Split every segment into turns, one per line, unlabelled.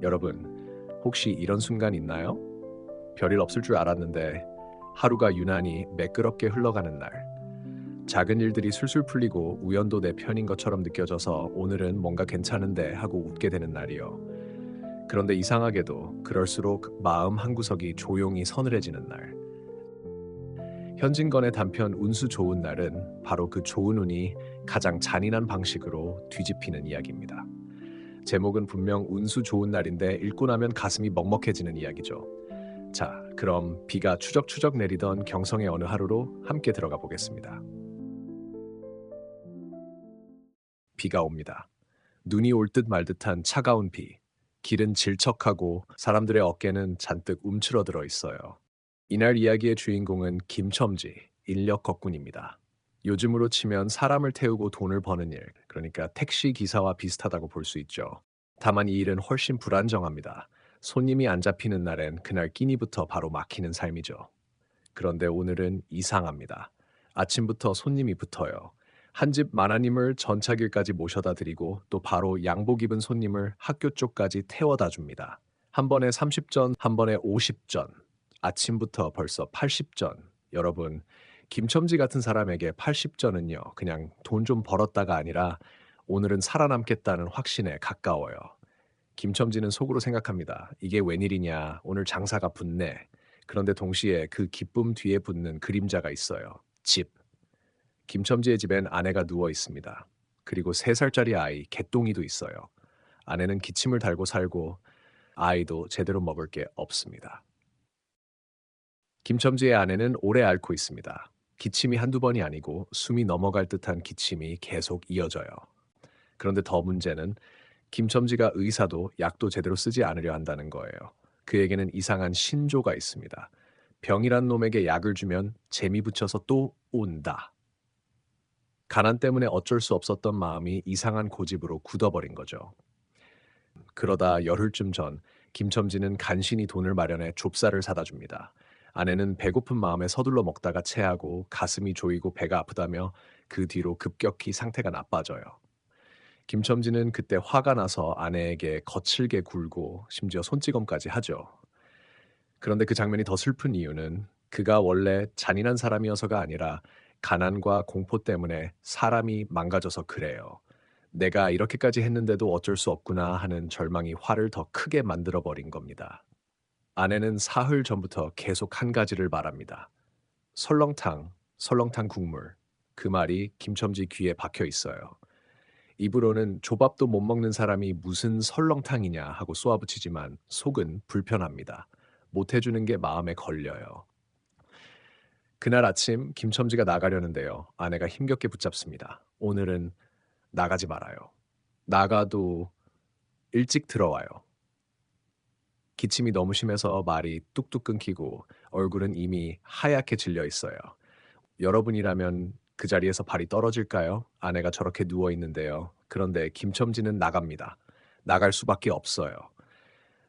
여러분, 혹시 이런 순간 있나요? 별일 없을 줄 알았는데 하루가 유난히 매끄럽게 흘러가는 날. 작은 일들이 술술 풀리고 우연도 내 편인 것처럼 느껴져서 오늘은 뭔가 괜찮은데 하고 웃게 되는 날이요. 그런데 이상하게도 그럴수록 마음 한구석이 조용히 서늘해지는 날. 현진건의 단편 운수 좋은 날은 바로 그 좋은 운이 가장 잔인한 방식으로 뒤집히는 이야기입니다. 제목은 분명 운수 좋은 날인데 읽고 나면 가슴이 먹먹해지는 이야기죠. 자, 그럼 비가 추적추적 내리던 경성의 어느 하루로 함께 들어가 보겠습니다. 비가 옵니다. 눈이 올 듯 말 듯한 차가운 비. 길은 질척하고 사람들의 어깨는 잔뜩 움츠러들어 있어요. 이날 이야기의 주인공은 김첨지, 인력 거꾼입니다. 요즘으로 치면 사람을 태우고 돈을 버는 일, 그러니까 택시 기사와 비슷하다고 볼 수 있죠. 다만 이 일은 훨씬 불안정합니다. 손님이 안 잡히는 날엔 그날 끼니부터 바로 막히는 삶이죠. 그런데 오늘은 이상합니다. 아침부터 손님이 붙어요. 한 집 마나님을 전차길까지 모셔다 드리고 또 바로 양복 입은 손님을 학교 쪽까지 태워다 줍니다. 한 번에 30전, 한 번에 50전. 아침부터 벌써 80전. 여러분, 김첨지 같은 사람에게 80전은요, 그냥 돈 좀 벌었다가 아니라 오늘은 살아남겠다는 확신에 가까워요. 김첨지는 속으로 생각합니다. 이게 웬일이냐, 오늘 장사가 붙네. 그런데 동시에 그 기쁨 뒤에 붙는 그림자가 있어요. 집. 김첨지의 집엔 아내가 누워 있습니다. 그리고 3살짜리 아이, 개똥이도 있어요. 아내는 기침을 달고 살고 아이도 제대로 먹을 게 없습니다. 김첨지의 아내는 오래 앓고 있습니다. 기침이 한두 번이 아니고 숨이 넘어갈 듯한 기침이 계속 이어져요. 그런데 더 문제는 김첨지가 의사도 약도 제대로 쓰지 않으려 한다는 거예요. 그에게는 이상한 신조가 있습니다. 병이란 놈에게 약을 주면 재미 붙여서 또 온다. 가난 때문에 어쩔 수 없었던 마음이 이상한 고집으로 굳어버린 거죠. 그러다 열흘쯤 전 김첨지는 간신히 돈을 마련해 좁쌀을 사다 줍니다. 아내는 배고픈 마음에 서둘러 먹다가 체하고 가슴이 조이고 배가 아프다며 그 뒤로 급격히 상태가 나빠져요. 김첨지는 그때 화가 나서 아내에게 거칠게 굴고 심지어 손찌검까지 하죠. 그런데 그 장면이 더 슬픈 이유는 그가 원래 잔인한 사람이어서가 아니라 가난과 공포 때문에 사람이 망가져서 그래요. 내가 이렇게까지 했는데도 어쩔 수 없구나 하는 절망이 화를 더 크게 만들어 버린 겁니다. 아내는 사흘 전부터 계속 한 가지를 말합니다. 설렁탕, 설렁탕 국물. 그 말이 김첨지 귀에 박혀 있어요. 입으로는 조밥도 못 먹는 사람이 무슨 설렁탕이냐 하고 쏘아붙이지만 속은 불편합니다. 못 해주는 게 마음에 걸려요. 그날 아침 김첨지가 나가려는데요. 아내가 힘겹게 붙잡습니다. 오늘은 나가지 말아요. 나가도 일찍 들어와요. 기침이 너무 심해서 말이 뚝뚝 끊기고 얼굴은 이미 하얗게 질려 있어요. 여러분이라면 그 자리에서 발이 떨어질까요? 아내가 저렇게 누워 있는데요. 그런데 김첨지는 나갑니다. 나갈 수밖에 없어요.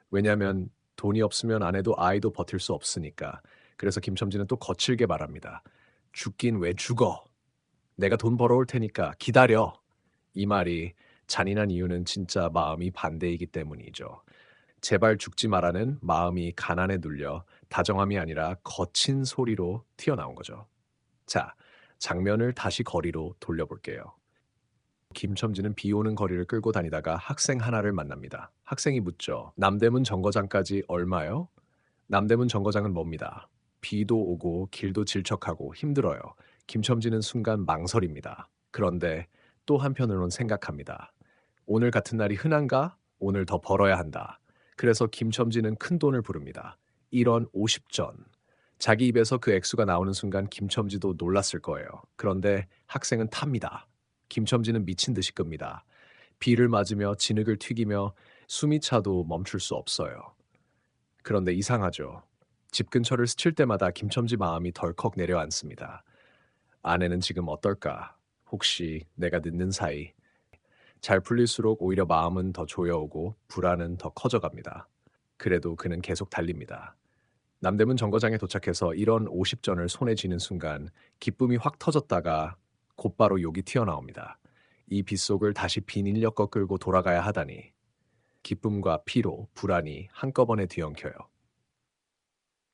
왜냐하면 돈이 없으면 아내도 아이도 버틸 수 없으니까. 그래서 김첨지는 또 거칠게 말합니다. 죽긴 왜 죽어? 내가 돈 벌어올 테니까 기다려. 이 말이 잔인한 이유는 진짜 마음이 반대이기 때문이죠. 제발 죽지 말라는 마음이 가난에 눌려 다정함이 아니라 거친 소리로 튀어나온 거죠. 자, 장면을 다시 거리로 돌려볼게요. 김첨지는 비 오는 거리를 끌고 다니다가 학생 하나를 만납니다. 학생이 묻죠. 남대문 정거장까지 얼마요? 남대문 정거장은 멉니다. 비도 오고 길도 질척하고 힘들어요. 김첨지는 순간 망설입니다. 그런데 또 한편으로는 생각합니다. 오늘 같은 날이 흔한가? 오늘 더 벌어야 한다. 그래서 김첨지는 큰 돈을 부릅니다. 1원 50전. 자기 입에서 그 액수가 나오는 순간 김첨지도 놀랐을 거예요. 그런데 학생은 탑니다. 김첨지는 미친 듯이 끕니다. 비를 맞으며 진흙을 튀기며 숨이 차도 멈출 수 없어요. 그런데 이상하죠. 집 근처를 스칠 때마다 김첨지 마음이 덜컥 내려앉습니다. 아내는 지금 어떨까? 혹시 내가 늦는 사이 잘 풀릴수록 오히려 마음은 더 조여오고 불안은 더 커져갑니다. 그래도 그는 계속 달립니다. 남대문 정거장에 도착해서 1원 50전을 손에 쥐는 순간 기쁨이 확 터졌다가 곧바로 욕이 튀어나옵니다. 이 빗속을 다시 비닐력 끌고 돌아가야 하다니 기쁨과 피로, 불안이 한꺼번에 뒤엉켜요.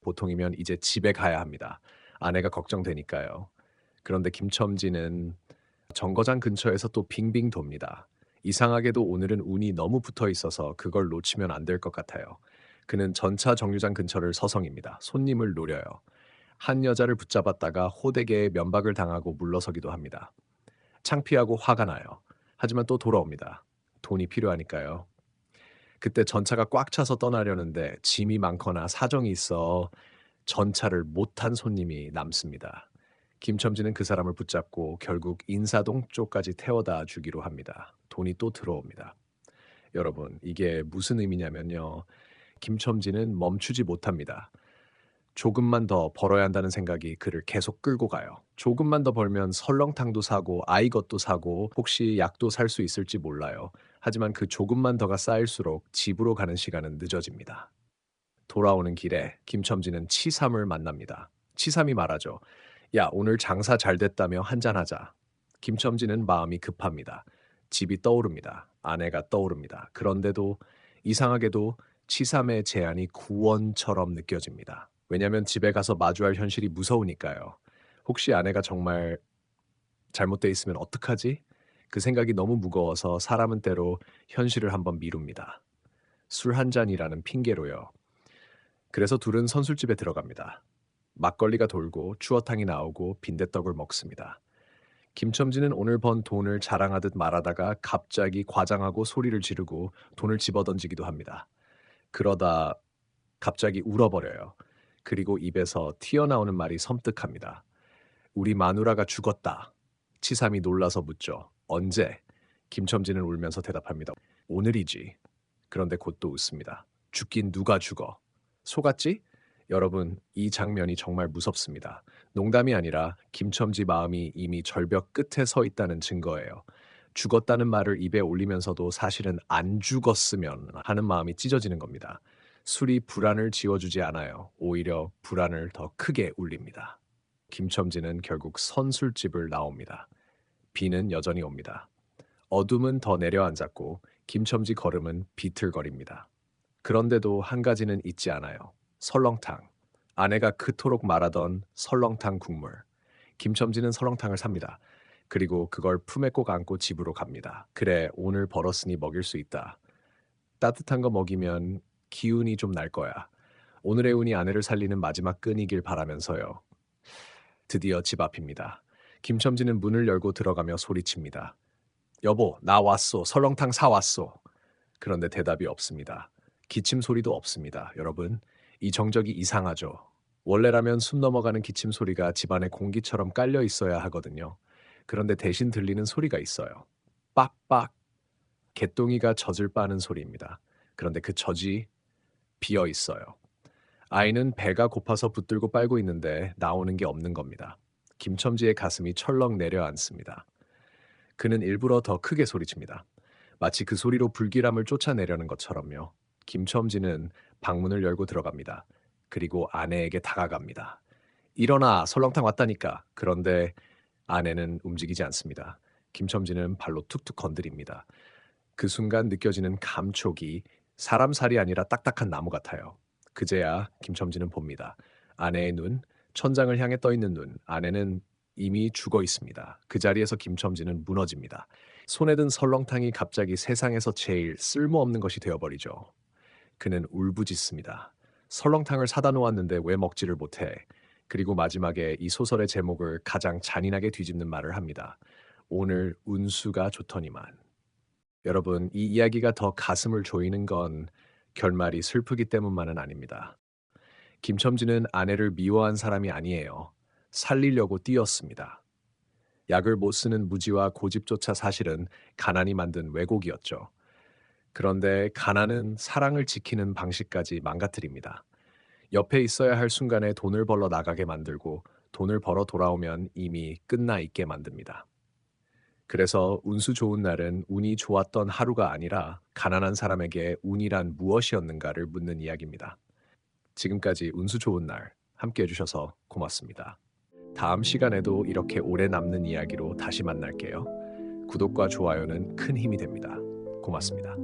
보통이면 이제 집에 가야 합니다. 아내가 걱정되니까요. 그런데 김첨지는 정거장 근처에서 또 빙빙 돕니다. 이상하게도 오늘은 운이 너무 붙어 있어서 그걸 놓치면 안 될 것 같아요. 그는 전차 정류장 근처를 서성입니다. 손님을 노려요. 한 여자를 붙잡았다가 호되게 면박을 당하고 물러서기도 합니다. 창피하고 화가 나요. 하지만 또 돌아옵니다. 돈이 필요하니까요. 그때 전차가 꽉 차서 떠나려는데 짐이 많거나 사정이 있어 전차를 못 탄 손님이 남습니다. 김첨지는 그 사람을 붙잡고 결국 인사동 쪽까지 태워다 주기로 합니다. 돈이 또 들어옵니다. 여러분, 이게 무슨 의미냐면요. 김첨지는 멈추지 못합니다. 조금만 더 벌어야 한다는 생각이 그를 계속 끌고 가요. 조금만 더 벌면 설렁탕도 사고 아이 것도 사고 혹시 약도 살 수 있을지 몰라요. 하지만 그 조금만 더가 쌓일수록 집으로 가는 시간은 늦어집니다. 돌아오는 길에 김첨지는 치삼을 만납니다. 치삼이 말하죠. 야, 오늘 장사 잘 됐다며 한잔하자. 김첨지는 마음이 급합니다. 집이 떠오릅니다. 아내가 떠오릅니다. 그런데도 이상하게도 치삼의 제안이 구원처럼 느껴집니다. 왜냐하면 집에 가서 마주할 현실이 무서우니까요. 혹시 아내가 정말 잘못돼 있으면 어떡하지? 그 생각이 너무 무거워서 사람은 때로 현실을 한번 미룹니다. 술 한 잔이라는 핑계로요. 그래서 둘은 선술집에 들어갑니다. 막걸리가 돌고 추어탕이 나오고 빈대떡을 먹습니다. 김첨지는 오늘 번 돈을 자랑하듯 말하다가 갑자기 과장하고 소리를 지르고 돈을 집어던지기도 합니다. 그러다 갑자기 울어버려요. 그리고 입에서 튀어나오는 말이 섬뜩합니다. 우리 마누라가 죽었다. 치삼이 놀라서 묻죠. 언제? 김첨지는 울면서 대답합니다. 오늘이지. 그런데 곧 또 웃습니다. 죽긴 누가 죽어? 속았지? 여러분, 이 장면이 정말 무섭습니다. 농담이 아니라 김첨지 마음이 이미 절벽 끝에 서 있다는 증거예요. 죽었다는 말을 입에 올리면서도 사실은 안 죽었으면 하는 마음이 찢어지는 겁니다. 술이 불안을 지워주지 않아요. 오히려 불안을 더 크게 울립니다. 김첨지는 결국 선술집을 나옵니다. 비는 여전히 옵니다. 어둠은 더 내려앉았고 김첨지 걸음은 비틀거립니다. 그런데도 한 가지는 잊지 않아요. 설렁탕. 아내가 그토록 말하던 설렁탕 국물. 김첨지는 설렁탕을 삽니다. 그리고 그걸 품에 꼭 안고 집으로 갑니다. 그래, 오늘 벌었으니 먹일 수 있다. 따뜻한 거 먹이면 기운이 좀 날 거야. 오늘의 운이 아내를 살리는 마지막 끈이길 바라면서요. 드디어 집 앞입니다. 김첨지는 문을 열고 들어가며 소리칩니다. 여보, 나 왔소. 설렁탕 사왔소. 그런데 대답이 없습니다. 기침 소리도 없습니다. 여러분, 이 정적이 이상하죠. 원래라면 숨 넘어가는 기침 소리가 집안의 공기처럼 깔려 있어야 하거든요. 그런데 대신 들리는 소리가 있어요. 빡빡. 개똥이가 젖을 빠는 소리입니다. 그런데 그 젖이 비어 있어요. 아이는 배가 고파서 붙들고 빨고 있는데 나오는 게 없는 겁니다. 김첨지의 가슴이 철렁 내려앉습니다. 그는 일부러 더 크게 소리칩니다. 마치 그 소리로 불길함을 쫓아내려는 것처럼요. 김첨지는 방문을 열고 들어갑니다. 그리고 아내에게 다가갑니다. 일어나, 설렁탕 왔다니까. 그런데 아내는 움직이지 않습니다. 김첨지는 발로 툭툭 건드립니다. 그 순간 느껴지는 감촉이 사람 살이 아니라 딱딱한 나무 같아요. 그제야 김첨지는 봅니다. 아내의 눈, 천장을 향해 떠 있는 눈, 아내는 이미 죽어 있습니다. 그 자리에서 김첨지는 무너집니다. 손에 든 설렁탕이 갑자기 세상에서 제일 쓸모없는 것이 되어버리죠. 그는 울부짖습니다. 설렁탕을 사다 놓았는데 왜 먹지를 못해? 그리고 마지막에 이 소설의 제목을 가장 잔인하게 뒤집는 말을 합니다. 오늘 운수가 좋더니만. 여러분, 이 이야기가 더 가슴을 조이는 건 결말이 슬프기 때문만은 아닙니다. 김첨지는 아내를 미워한 사람이 아니에요. 살리려고 뛰었습니다. 약을 못 쓰는 무지와 고집조차 사실은 가난이 만든 왜곡이었죠. 그런데 가난은 사랑을 지키는 방식까지 망가뜨립니다. 옆에 있어야 할 순간에 돈을 벌러 나가게 만들고 돈을 벌어 돌아오면 이미 끝나 있게 만듭니다. 그래서 운수 좋은 날은 운이 좋았던 하루가 아니라 가난한 사람에게 운이란 무엇이었는가를 묻는 이야기입니다. 지금까지 운수 좋은 날 함께 해주셔서 고맙습니다. 다음 시간에도 이렇게 오래 남는 이야기로 다시 만날게요. 구독과 좋아요는 큰 힘이 됩니다. 고맙습니다.